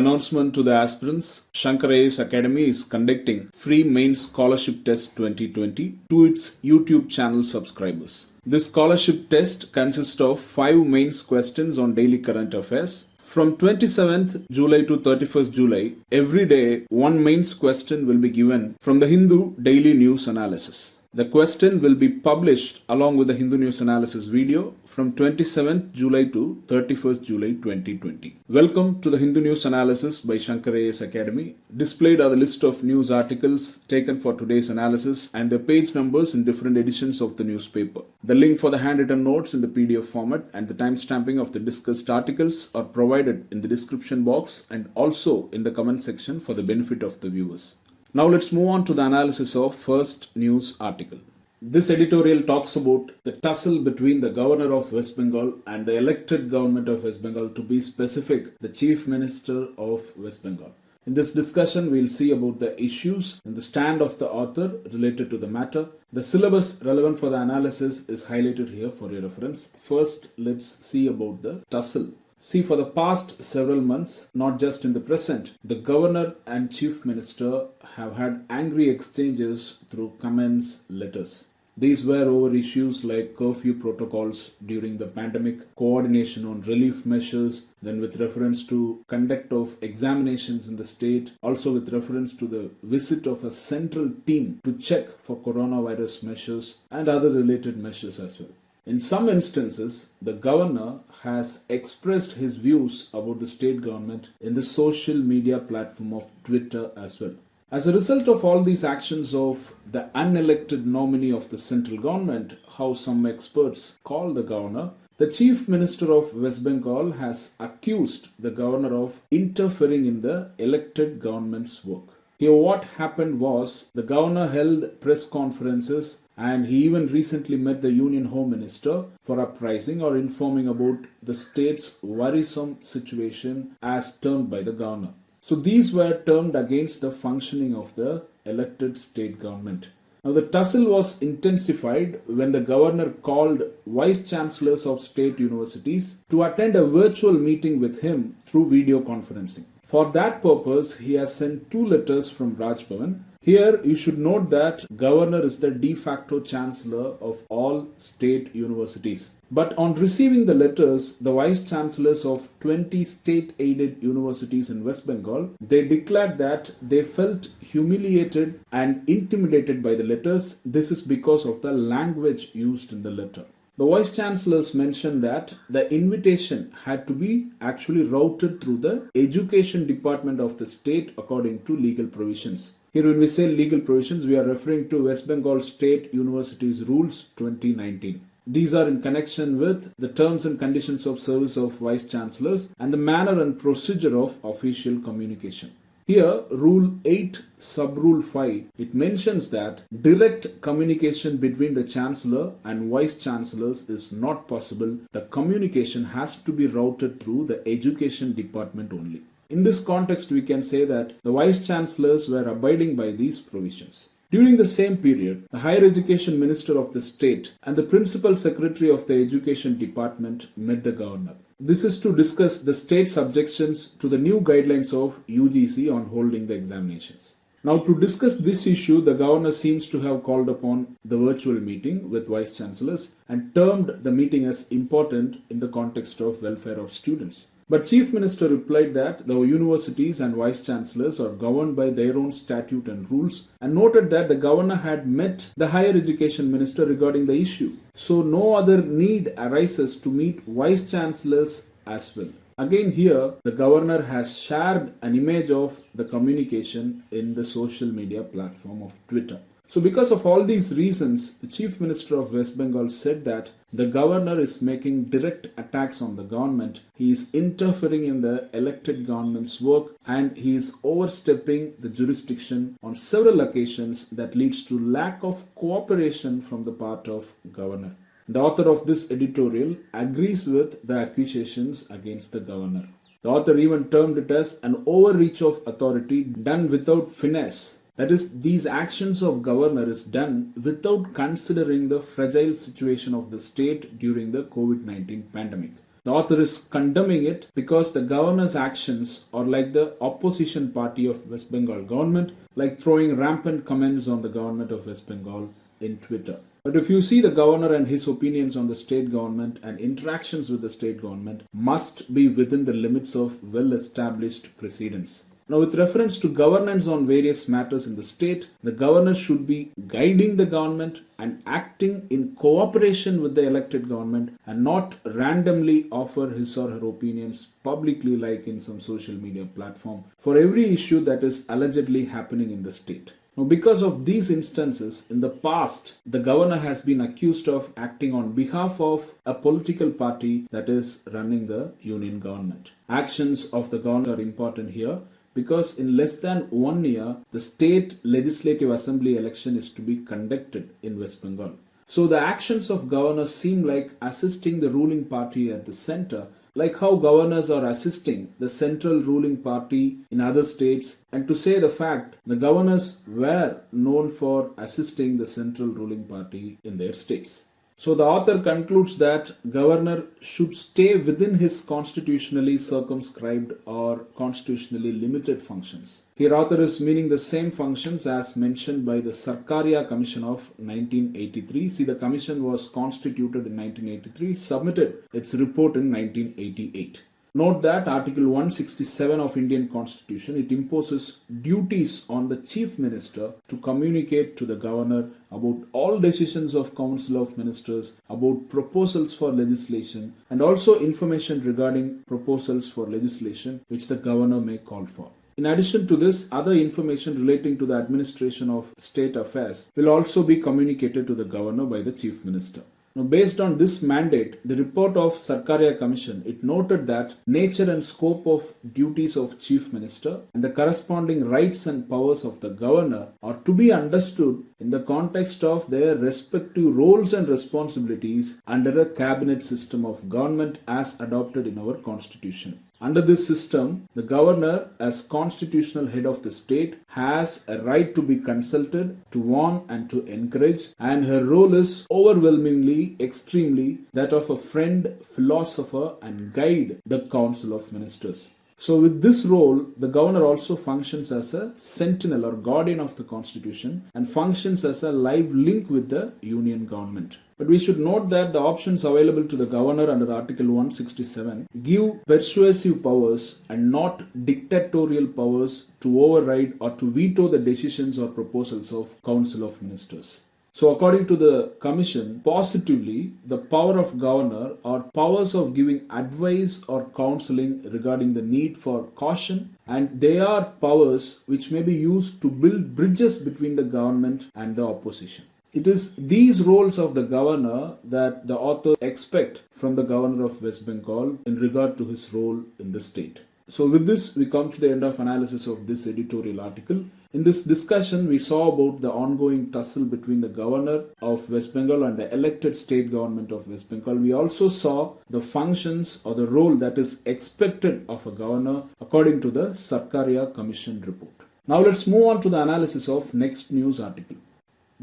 announcement to the aspirants. Shankar Academy is conducting free main scholarship test 2020 to its YouTube channel subscribers. This scholarship test consists of 5 mains questions on daily current affairs. From 27th July to 31st July, every day one mains question will be given from the Hindu Daily News Analysis. The question will be published along with the Hindu News Analysis video from 27th July to 31st July 2020. Welcome to the Hindu News Analysis by Shankar Academy. Displayed are the list of news articles taken for today's analysis and the page numbers in different editions of the newspaper. The link for the handwritten notes in the PDF format and the timestamping of the discussed articles are provided in the description box and also in the comment section for the benefit of the viewers. Now let's move on to the analysis of first news article. This editorial talks about the tussle between the governor of West Bengal and the elected government of West Bengal, to be specific, the chief minister of West Bengal. In this discussion, we'll see about the issues and the stand of the author related to the matter. The syllabus relevant for the analysis is highlighted here for your reference. First, let's see about the tussle. See, for the past several months, not just in the present, the governor and chief minister have had angry exchanges through comments, letters. These were over issues like curfew protocols during the pandemic, coordination on relief measures, then with reference to conduct of examinations in the state, also with reference to the visit of a central team to check for coronavirus measures and other related measures as well. In some instances, the governor has expressed his views about the state government in the social media platform of Twitter as well. As a result of all these actions of the unelected nominee of the central government, how some experts call the governor, the chief minister of West Bengal has accused the governor of interfering in the elected government's work. Here what happened was the governor held press conferences and he even recently met the Union Home Minister for uprising or informing about the state's worrisome situation as termed by the governor. So these were termed against the functioning of the elected state government. Now the tussle was intensified when the governor called vice chancellors of state universities to attend a virtual meeting with him through video conferencing. For that purpose, he has sent 2 letters from Raj Bhavan. Here, you should note that governor is the de facto chancellor of all state universities. But on receiving the letters, the vice chancellors of 20 state-aided universities in West Bengal, they declared that they felt humiliated and intimidated by the letters. This is because of the language used in the letter. The vice chancellors mentioned that the invitation had to be actually routed through the education department of the state according to legal provisions. Here when we say legal provisions, we are referring to West Bengal State Universities Rules 2019. These are in connection with the terms and conditions of service of vice chancellors and the manner and procedure of official communication. Here, Rule 8, Sub-Rule 5, it mentions that direct communication between the Chancellor and Vice Chancellors is not possible. The communication has to be routed through the Education Department only. In this context, we can say that the Vice Chancellors were abiding by these provisions. During the same period, the Higher Education Minister of the state and the Principal Secretary of the Education Department met the governor. This is to discuss the state's objections to the new guidelines of UGC on holding the examinations. Now, to discuss this issue, the governor seems to have called upon the virtual meeting with vice chancellors and termed the meeting as important in the context of welfare of students. But Chief Minister replied that the universities and vice chancellors are governed by their own statute and rules and noted that the governor had met the higher education minister regarding the issue. So no other need arises to meet vice chancellors as well. Again here, the governor has shared an image of the communication in the social media platform of Twitter. So because of all these reasons, the Chief Minister of West Bengal said that the governor is making direct attacks on the government. He is interfering in the elected government's work and he is overstepping the jurisdiction on several occasions that leads to lack of cooperation from the part of governor. The author of this editorial agrees with the accusations against the governor. The author even termed it as an overreach of authority done without finesse. That is, these actions of governor is done without considering the fragile situation of the state during the COVID-19 pandemic. The author is condemning it because the governor's actions are like the opposition party of West Bengal government, like throwing rampant comments on the government of West Bengal in Twitter. But if you see the governor and his opinions on the state government and interactions with the state government must be within the limits of well-established precedents. Now, with reference to governance on various matters in the state, the governor should be guiding the government and acting in cooperation with the elected government and not randomly offer his or her opinions publicly like in some social media platform for every issue that is allegedly happening in the state. Now, because of these instances, in the past, the governor has been accused of acting on behalf of a political party that is running the union government. Actions of the governor are important here because in less than 1 year, the state legislative assembly election is to be conducted in West Bengal. So the actions of governors seem like assisting the ruling party at the center, like how governors are assisting the central ruling party in other states, and to say the fact, the governors were known for assisting the central ruling party in their states. So the author concludes that governor should stay within his constitutionally circumscribed or constitutionally limited functions. Here author is meaning the same functions as mentioned by the Sarkaria Commission of 1983. See, the commission was constituted in 1983, submitted its report in 1988. Note that Article 167 of Indian Constitution, it imposes duties on the Chief Minister to communicate to the Governor about all decisions of Council of Ministers, about proposals for legislation, and also information regarding proposals for legislation which the Governor may call for. In addition to this, other information relating to the administration of state affairs will also be communicated to the Governor by the Chief Minister. Now, based on this mandate, the report of Sarkaria Commission, it noted that nature and scope of duties of Chief Minister and the corresponding rights and powers of the Governor are to be understood in the context of their respective roles and responsibilities under a cabinet system of government as adopted in our Constitution. Under this system, the governor, as constitutional head of the state, has a right to be consulted, to warn and to encourage, and her role is overwhelmingly, extremely that of a friend, philosopher, and guide the Council of Ministers. So with this role, the governor also functions as a sentinel or guardian of the constitution and functions as a live link with the union government. But we should note that the options available to the governor under Article 167 give persuasive powers and not dictatorial powers to override or to veto the decisions or proposals of Council of Ministers. So according to the Commission, positively, the power of governor are powers of giving advice or counseling regarding the need for caution, and they are powers which may be used to build bridges between the government and the opposition. It is these roles of the governor that the authors expect from the governor of West Bengal in regard to his role in the state. So with this, we come to the end of analysis of this editorial article. In this discussion, we saw about the ongoing tussle between the governor of West Bengal and the elected state government of West Bengal. We also saw the functions or the role that is expected of a governor according to the Sarkaria Commission report. Now let's move on to the analysis of next news article.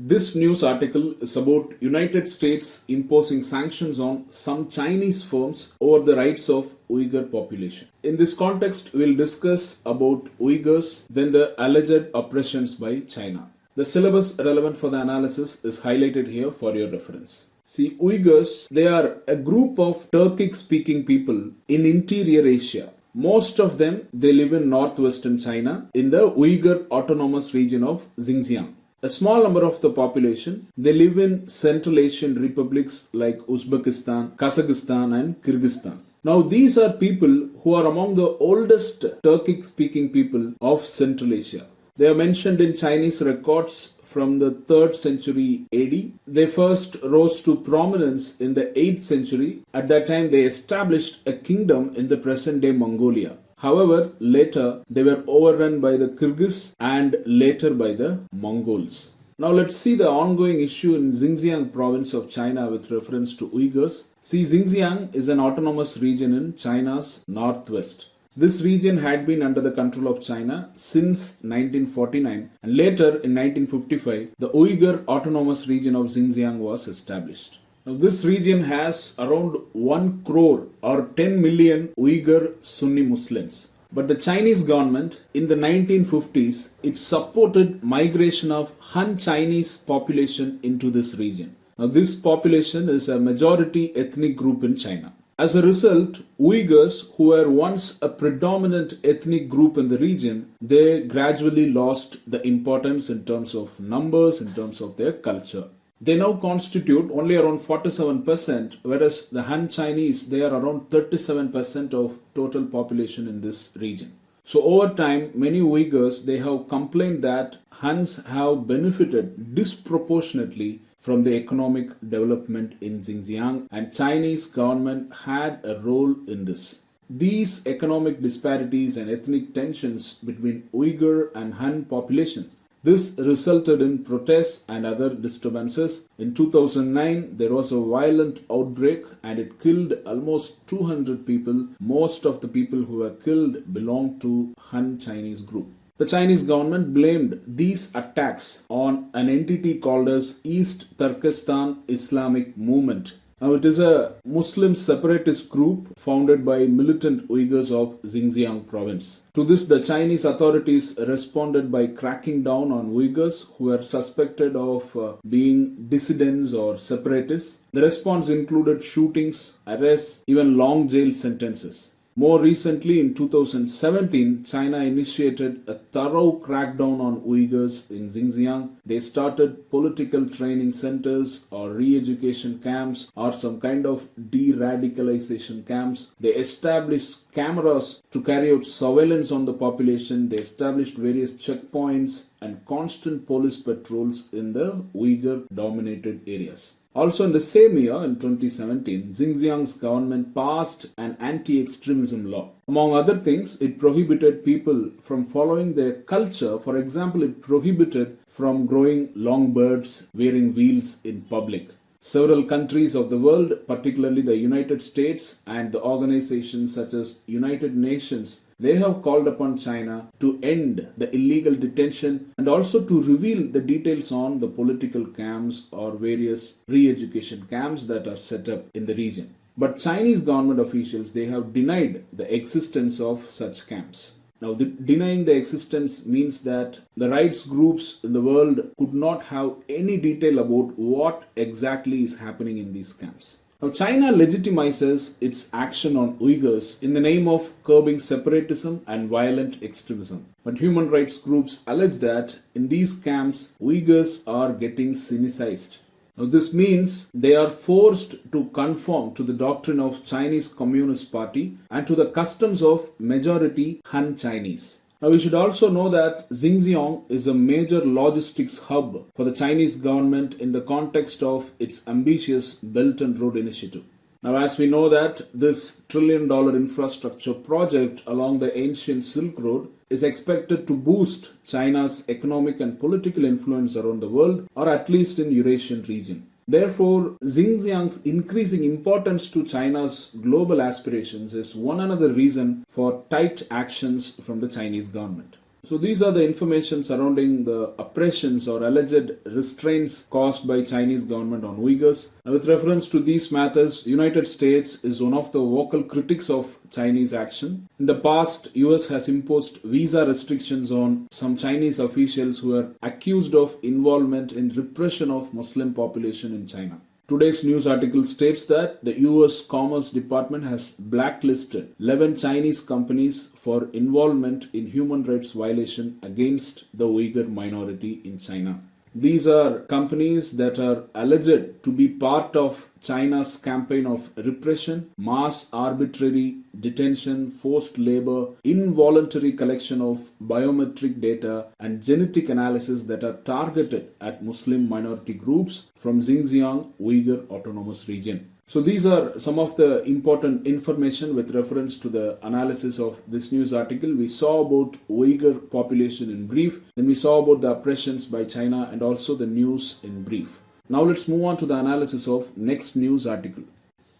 This news article is about United States imposing sanctions on some Chinese firms over the rights of Uighur population. In this context, we will discuss about Uyghurs, then the alleged oppressions by China. The syllabus relevant for the analysis is highlighted here for your reference. See, Uyghurs, they are a group of Turkic-speaking people in interior Asia. Most of them, they live in northwestern China in the Uighur autonomous region of Xinjiang. A small number of the population, they live in Central Asian republics like Uzbekistan, Kazakhstan and Kyrgyzstan. Now these are people who are among the oldest Turkic-speaking people of Central Asia. They are mentioned in Chinese records from the 3rd century AD. They first rose to prominence in the 8th century. At that time they established a kingdom in the present-day Mongolia. However, later they were overrun by the Kyrgyz and later by the Mongols. Now let's see the ongoing issue in Xinjiang province of China with reference to Uyghurs. See, Xinjiang is an autonomous region in China's northwest. This region had been under the control of China since 1949 and later in 1955 the Uyghur autonomous region of Xinjiang was established. Now, this region has around 1 crore or 10 million Uighur Sunni Muslims. But the Chinese government in the 1950s, it supported migration of Han Chinese population into this region. Now, this population is a majority ethnic group in China. As a result, Uyghurs, who were once a predominant ethnic group in the region, they gradually lost the importance in terms of numbers, in terms of their culture. They now constitute only around 47%, whereas the Han Chinese, they are around 37% of total population in this region. So over time, many Uyghurs, they have complained that Hans have benefited disproportionately from the economic development in Xinjiang, and Chinese government had a role in this. These economic disparities and ethnic tensions between Uyghur and Han populations, this resulted in protests and other disturbances. In 2009, there was a violent outbreak and it killed almost 200 people. Most of the people who were killed belonged to Han Chinese group. The Chinese government blamed these attacks on an entity called as East Turkestan Islamic Movement. Now, it is a Muslim separatist group founded by militant Uyghurs of Xinjiang province. To this, the Chinese authorities responded by cracking down on Uyghurs who were suspected of being dissidents or separatists. The response included shootings, arrests, even long jail sentences. More recently, in 2017, China initiated a thorough crackdown on Uyghurs in Xinjiang. They started political training centers or re-education camps or some kind of de-radicalization camps. They established cameras to carry out surveillance on the population. They established various checkpoints and constant police patrols in the Uyghur-dominated areas. Also in the same year, in 2017, Xinjiang's government passed an anti-extremism law. Among other things, it prohibited people from following their culture. For example, it prohibited from growing long beards, wearing veils in public. Several countries of the world, particularly the United States and the organizations such as United Nations, they have called upon China to end the illegal detention and also to reveal the details on the political camps or various re-education camps that are set up in the region. But Chinese government officials, they have denied the existence of such camps. Now, denying the existence means that the rights groups in the world could not have any detail about what exactly is happening in these camps. Now, China legitimizes its action on Uyghurs in the name of curbing separatism and violent extremism. But human rights groups allege that in these camps, Uyghurs are getting sinicized. Now, this means they are forced to conform to the doctrine of Chinese Communist Party and to the customs of majority Han Chinese. Now, we should also know that Xinjiang is a major logistics hub for the Chinese government in the context of its ambitious Belt and Road Initiative. Now, as we know that this trillion-dollar infrastructure project along the ancient Silk Road is expected to boost China's economic and political influence around the world, or at least in Eurasian region. Therefore, Xinjiang's increasing importance to China's global aspirations is one another reason for tight actions from the Chinese government. So these are the information surrounding the oppressions or alleged restraints caused by Chinese government on Uyghurs. With reference to these matters, United States is one of the vocal critics of Chinese action. In the past, US has imposed visa restrictions on some Chinese officials who are accused of involvement in repression of Muslim population in China. Today's news article states that the US Commerce Department has blacklisted 11 Chinese companies for involvement in human rights violation against the Uyghur minority in China. These are companies that are alleged to be part of China's campaign of repression, mass arbitrary detention, forced labor, involuntary collection of biometric data, and genetic analysis that are targeted at Muslim minority groups from Xinjiang Uyghur Autonomous Region. So these are some of the important information with reference to the analysis of this news article. We saw about Uyghur population in brief, then we saw about the oppressions by China and also the news in brief. Now let's move on to the analysis of next news article.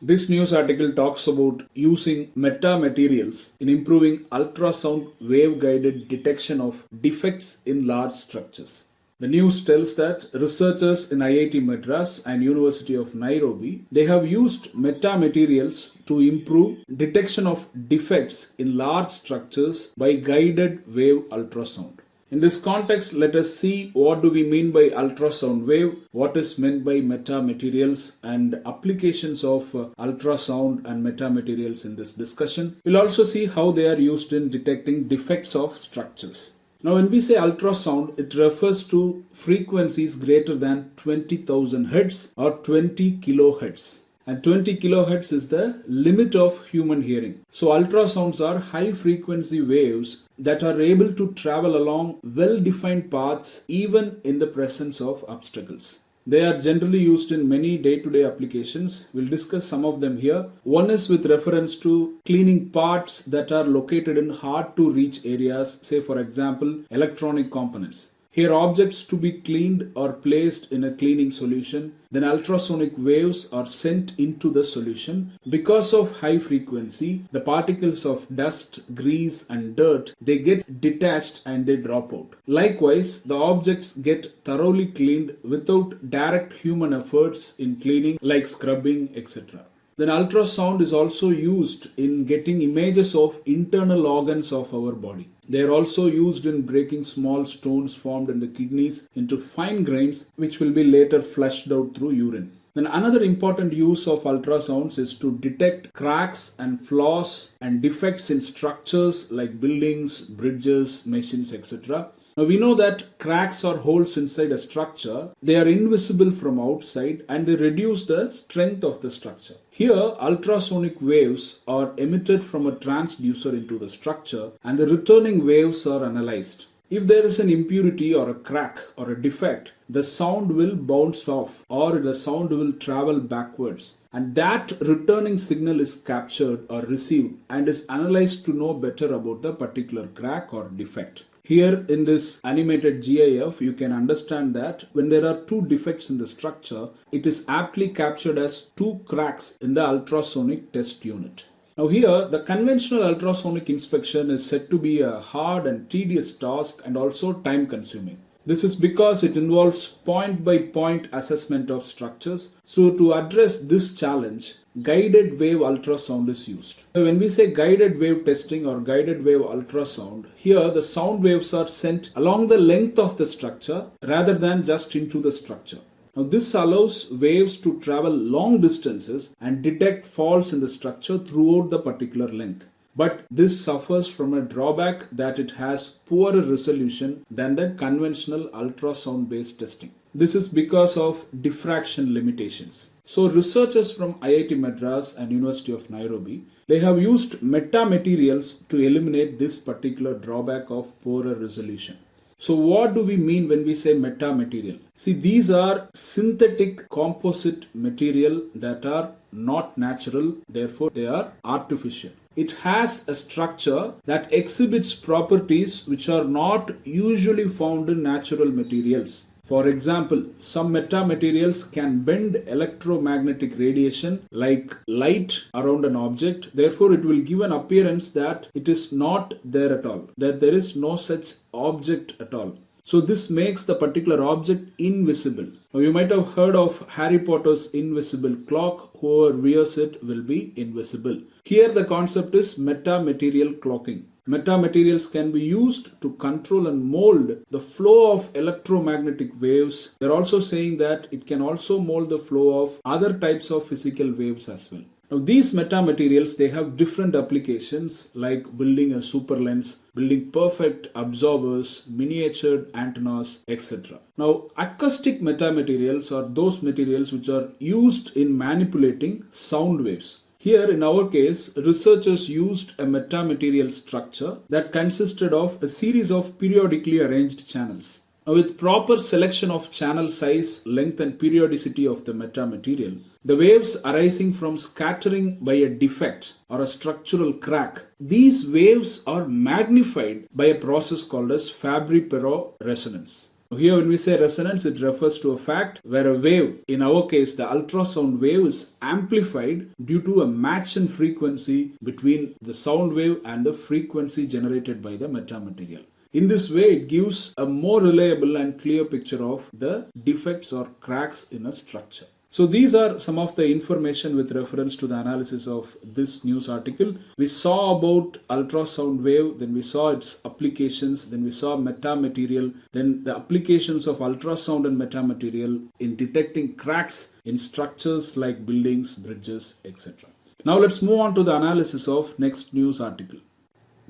This news article talks about using metamaterials in improving ultrasound wave-guided detection of defects in large structures. The news tells that researchers in IIT Madras and University of Nairobi, they have used metamaterials to improve detection of defects in large structures by guided wave ultrasound. In this context, let us see what do we mean by ultrasound wave, what is meant by metamaterials, and applications of ultrasound and metamaterials in this discussion. We'll also see how they are used in detecting defects of structures. Now, when we say ultrasound, it refers to frequencies greater than 20,000 Hz or 20 kilohertz. And 20 kilohertz is the limit of human hearing. So ultrasounds are high frequency waves that are able to travel along well-defined paths even in the presence of obstacles. They are generally used in many day-to-day applications. We'll discuss some of them here. One is with reference to cleaning parts that are located in hard-to-reach areas, say for example, electronic components. Here objects to be cleaned are placed in a cleaning solution. Then ultrasonic waves are sent into the solution. Because of high frequency, the particles of dust, grease and dirt, they get detached and they drop out. Likewise, the objects get thoroughly cleaned without direct human efforts in cleaning like scrubbing, etc. Then ultrasound is also used in getting images of internal organs of our body. They are also used in breaking small stones formed in the kidneys into fine grains, which will be later flushed out through urine. Then another important use of ultrasounds is to detect cracks and flaws and defects in structures like buildings, bridges, machines, etc. Now we know that cracks or holes inside a structure, they are invisible from outside and they reduce the strength of the structure. Here, ultrasonic waves are emitted from a transducer into the structure and the returning waves are analyzed. If there is an impurity or a crack or a defect, the sound will bounce off or the sound will travel backwards. And that returning signal is captured or received and is analyzed to know better about the particular crack or defect. Here in this animated GIF, you can understand that when there are two defects in the structure, it is aptly captured as two cracks in the ultrasonic test unit. Now here, the conventional ultrasonic inspection is said to be a hard and tedious task and also time consuming. This is because it involves point-by-point assessment of structures. So to address this challenge, guided wave ultrasound is used. So when we say guided wave testing or guided wave ultrasound, here the sound waves are sent along the length of the structure rather than just into the structure. Now this allows waves to travel long distances and detect faults in the structure throughout the particular length. But this suffers from a drawback that it has poorer resolution than the conventional ultrasound based testing. This is because of diffraction limitations. So researchers from IIT Madras and University of Nairobi, they have used metamaterials to eliminate this particular drawback of poorer resolution. So what do we mean when we say metamaterial? See, these are synthetic composite material that are not natural, therefore they are artificial. It has a structure that exhibits properties which are not usually found in natural materials. For example, some metamaterials can bend electromagnetic radiation like light around an object. Therefore, it will give an appearance that it is not there at all, that there is no such object at all. So this makes the particular object invisible. Now you might have heard of Harry Potter's invisible clock. Whoever wears it will be invisible. Here the concept is metamaterial clocking. Metamaterials can be used to control and mold the flow of electromagnetic waves. They're also saying that it can also mold the flow of other types of physical waves as well. Now these metamaterials, they have different applications like building a super lens, building perfect absorbers, miniatured antennas, etc. Now acoustic metamaterials are those materials which are used in manipulating sound waves. Here in our case, researchers used a metamaterial structure that consisted of a series of periodically arranged channels. Now, with proper selection of channel size, length and periodicity of the metamaterial, the waves arising from scattering by a defect or a structural crack, these waves are magnified by a process called as Fabry-Perot resonance. Here when we say resonance, it refers to a fact where a wave, in our case the ultrasound wave, is amplified due to a match in frequency between the sound wave and the frequency generated by the metamaterial. In this way, it gives a more reliable and clear picture of the defects or cracks in a structure. So these are some of the information with reference to the analysis of this news article. We saw about ultrasound wave, then we saw its applications, then we saw metamaterial, then the applications of ultrasound and metamaterial in detecting cracks in structures like buildings, bridges, etc. Now let's move on to the analysis of next news article.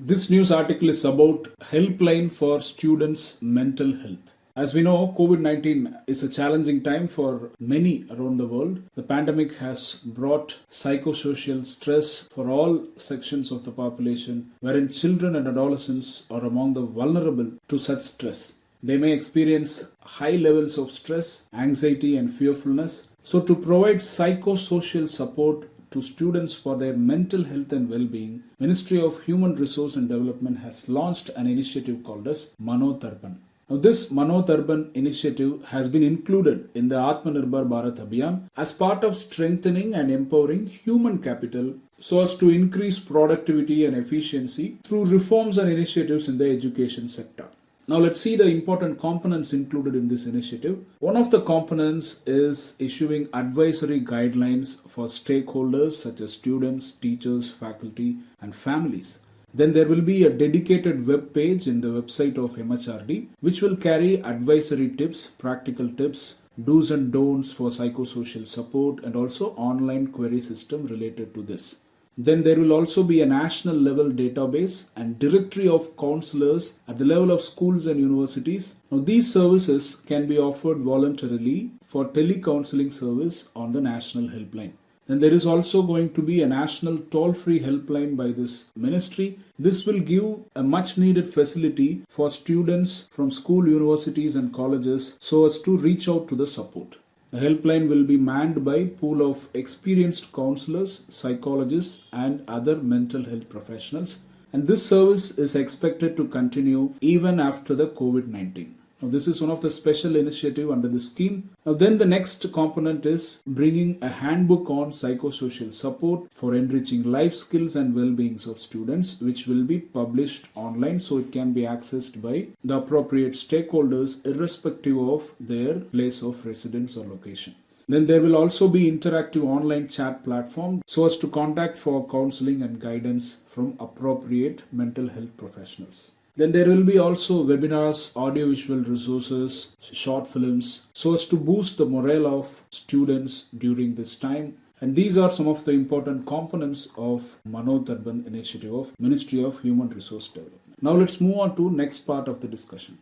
This news article is about Helpline for students' mental health. As we know, COVID-19 is a challenging time for many around the world. The pandemic has brought psychosocial stress for all sections of the population, wherein children and adolescents are among the vulnerable to such stress. They may experience high levels of stress, anxiety and fearfulness. So to provide psychosocial support to students for their mental health and well-being, Ministry of Human Resource and Development has launched an initiative called as Manotarban. Now, this Manotarban initiative has been included in the Atmanirbhar Bharat Abhiyan as part of strengthening and empowering human capital so as to increase productivity and efficiency through reforms and initiatives in the education sector. Now let's see the important components included in this initiative. One of the components is issuing advisory guidelines for stakeholders such as students, teachers, faculty and families. Then there will be a dedicated web page in the website of MHRD which will carry advisory tips, practical tips, do's and don'ts for psychosocial support and also online query system related to this. Then there will also be a national level database and directory of counselors at the level of schools and universities. Now these services can be offered voluntarily for telecounseling service on the national helpline. Then there is also going to be a national toll-free helpline by this ministry. This will give a much needed facility for students from school, universities and colleges so as to reach out to the support. The helpline will be manned by a pool of experienced counselors, psychologists and other mental health professionals. And this service is expected to continue even after the COVID-19. Now, this is one of the special initiatives under the scheme. Now, then the next component is bringing a handbook on psychosocial support for enriching life skills and well-being of students, which will be published online so it can be accessed by the appropriate stakeholders irrespective of their place of residence or location. Then there will also be interactive online chat platform so as to contact for counseling and guidance from appropriate mental health professionals. Then there will be also webinars, audiovisual resources, short films, so as to boost the morale of students during this time. And these are some of the important components of Manotarban initiative of Ministry of Human Resource Development. Now let's move on to next part of the discussion.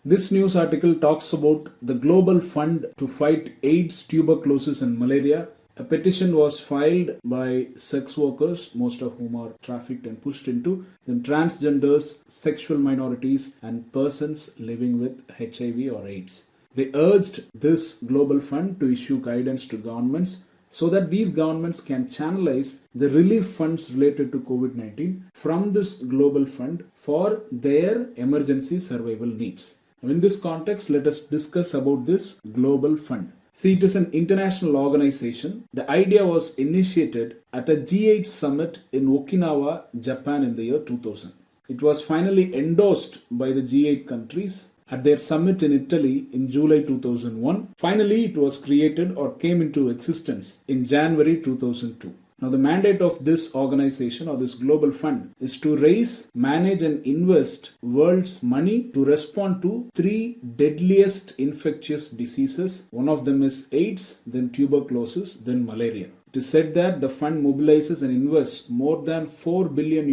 This news article talks about the global fund to fight AIDS, tuberculosis and malaria. A petition was filed by sex workers, most of whom are trafficked and pushed into, then transgenders, sexual minorities and persons living with HIV or AIDS. They urged this global fund to issue guidance to governments so that these governments can channelize the relief funds related to COVID-19 from this global fund for their emergency survival needs. Now, in this context, let us discuss about this global fund. See, it is an international organization. The idea was initiated at a G8 summit in Okinawa, Japan in the year 2000. It was finally endorsed by the G8 countries at their summit in Italy in July 2001. Finally, it was created or came into existence in January 2002. Now, the mandate of this organization or this global fund is to raise, manage and invest world's money to respond to 3 deadliest infectious diseases. One of them is AIDS, then tuberculosis, then malaria. It is said that the fund mobilizes and invests more than $4 billion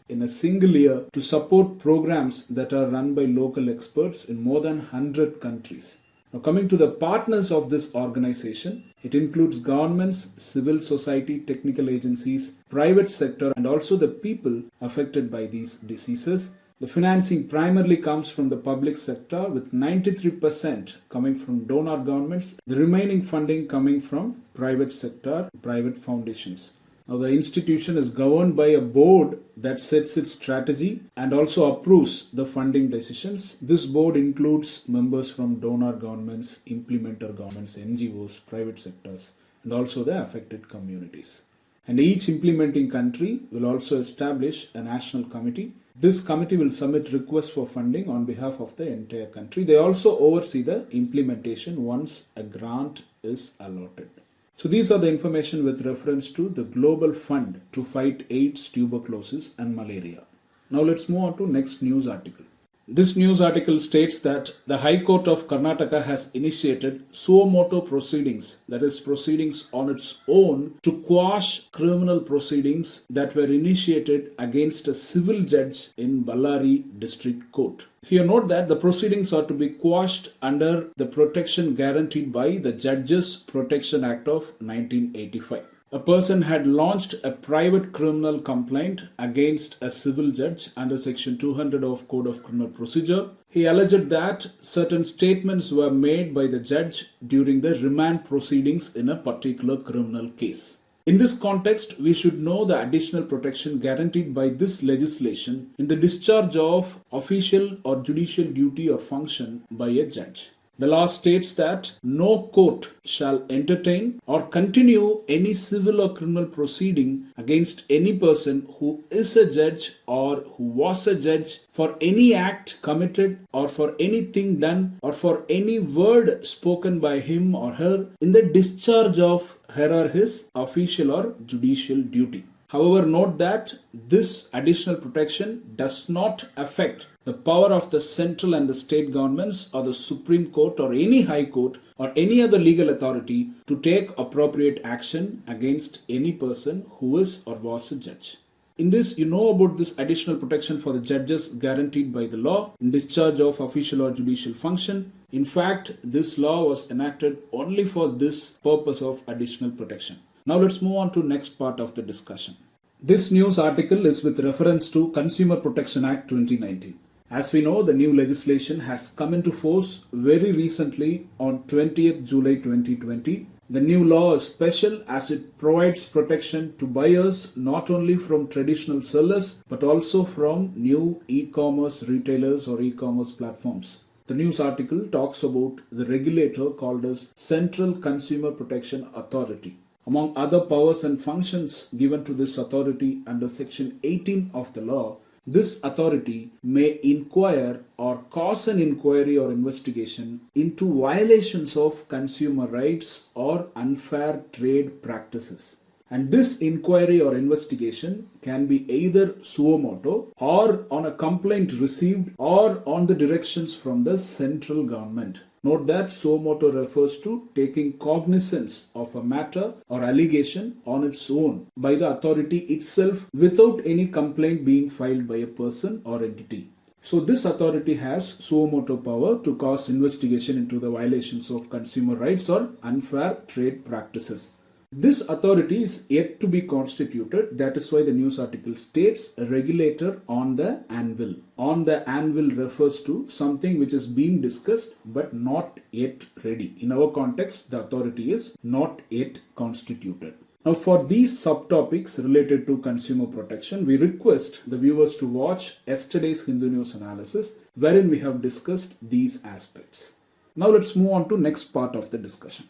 in a single year to support programs that are run by local experts in more than 100 countries. Now, coming to the partners of this organization, it includes governments, civil society, technical agencies, private sector, and also the people affected by these diseases. The financing primarily comes from the public sector, with 93% coming from donor governments, the remaining funding coming from private sector, private foundations. Now, the institution is governed by a board that sets its strategy and also approves the funding decisions. This board includes members from donor governments, implementer governments, NGOs, private sectors, and also the affected communities. And each implementing country will also establish a national committee. This committee will submit requests for funding on behalf of the entire country. They also oversee the implementation once a grant is allotted. So these are the information with reference to the Global Fund to fight AIDS, tuberculosis and malaria. Now let's move on to next news article. This news article states that the High Court of Karnataka has initiated suo motu proceedings, that is proceedings on its own, to quash criminal proceedings that were initiated against a civil judge in Ballari District Court. Here note that the proceedings are to be quashed under the protection guaranteed by the Judges Protection Act of 1985. A person had launched a private criminal complaint against a civil judge under section 200 of Code of Criminal Procedure. He alleged that certain statements were made by the judge during the remand proceedings in a particular criminal case. In this context, we should know the additional protection guaranteed by this legislation in the discharge of official or judicial duty or function by a judge. The law states that no court shall entertain or continue any civil or criminal proceeding against any person who is a judge or who was a judge for any act committed or for anything done or for any word spoken by him or her in the discharge of her or his official or judicial duty. However, note that this additional protection does not affect the power of the central and the state governments or the Supreme Court or any High Court or any other legal authority to take appropriate action against any person who is or was a judge. In this, you know about this additional protection for the judges guaranteed by the law in discharge of official or judicial function. In fact, this law was enacted only for this purpose of additional protection. Now let's move on to next part of the discussion. This news article is with reference to Consumer Protection Act 2019. As we know, the new legislation has come into force very recently on 20th July 2020. The new law is special as it provides protection to buyers not only from traditional sellers but also from new e-commerce retailers or e-commerce platforms. The news article talks about the regulator called as Central Consumer Protection Authority. Among other powers and functions given to this authority under Section 18 of the law, this authority may inquire or cause an inquiry or investigation into violations of consumer rights or unfair trade practices. And this inquiry or investigation can be either suo motu or on a complaint received or on the directions from the central government. Note that suo motu refers to taking cognizance of a matter or allegation on its own by the authority itself without any complaint being filed by a person or entity. So this authority has suo motu power to cause investigation into the violations of consumer rights or unfair trade practices. This authority is yet to be constituted. That is why the news article states a regulator on the anvil. On the anvil refers to something which is being discussed but not yet ready. In our context, the authority is not yet constituted. Now for these subtopics related to consumer protection, we request the viewers to watch yesterday's Hindu News analysis wherein we have discussed these aspects. Now let's move on to next part of the discussion.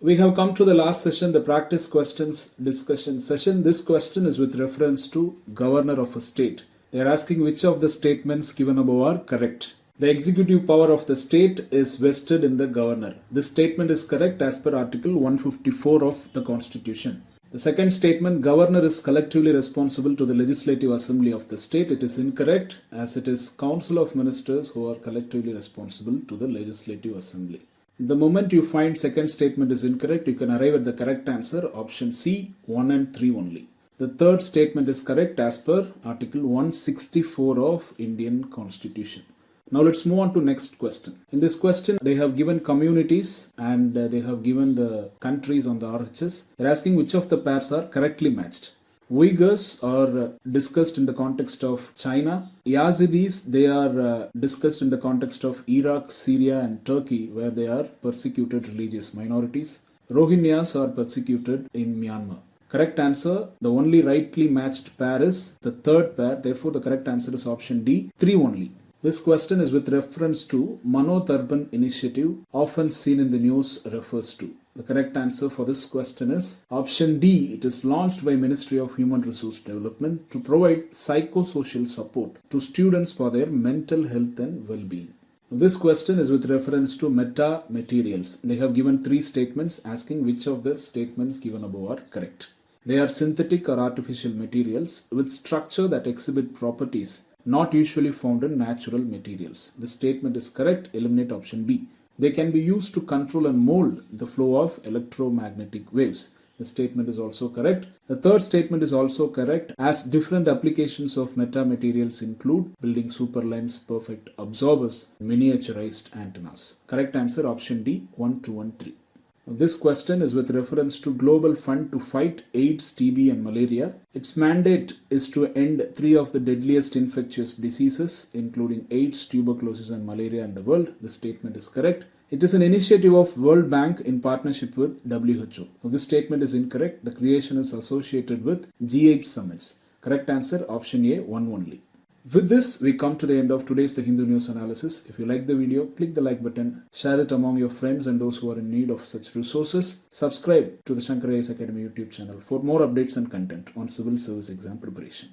We have come to the last session, the practice questions discussion session. This question is with reference to governor of a state. They are asking which of the statements given above are correct. The executive power of the state is vested in the governor. This statement is correct as per Article 154 of the Constitution. The second statement, governor is collectively responsible to the legislative assembly of the state. It is incorrect as it is council of ministers who are collectively responsible to the legislative assembly. The moment you find second statement is incorrect, you can arrive at the correct answer, option C, 1 and 3 only. The third statement is correct as per Article 164 of Indian Constitution. Now let's move on to next question. In this question, they have given communities and they have given the countries on the RHS. They are asking which of the pairs are correctly matched. Uighurs are discussed in the context of China. Yazidis, they are discussed in the context of Iraq, Syria and Turkey, where they are persecuted religious minorities. Rohingyas are persecuted in Myanmar. Correct answer, the only rightly matched pair is the third pair. Therefore, the correct answer is option D, 3 only. This question is with reference to Manodharban initiative, often seen in the news refers to. The correct answer for this question is option D. It is launched by Ministry of Human Resource Development to provide psychosocial support to students for their mental health and well-being. This question is with reference to meta-materials. They have given 3 statements asking which of the statements given above are correct. They are synthetic or artificial materials with structure that exhibit properties not usually found in natural materials. The statement is correct. Eliminate option B. They can be used to control and mold the flow of electromagnetic waves. The statement is also correct. The third statement is also correct, as different applications of metamaterials include building superlens, perfect absorbers, miniaturized antennas. Correct answer option D, 1, 2 and 3. This question is with reference to Global Fund to fight AIDS, TB and malaria. Its mandate is to end 3 of the deadliest infectious diseases, including AIDS, tuberculosis and malaria in the world. The statement is correct. It is an initiative of World Bank in partnership with WHO. This statement is incorrect. The creation is associated with G8 summits. Correct answer option A, 1 only. With this, we come to the end of today's The Hindu News Analysis. If you like the video, click the like button, share it among your friends and those who are in need of such resources. Subscribe to the Shankar IAS Academy YouTube channel for more updates and content on civil service exam preparation.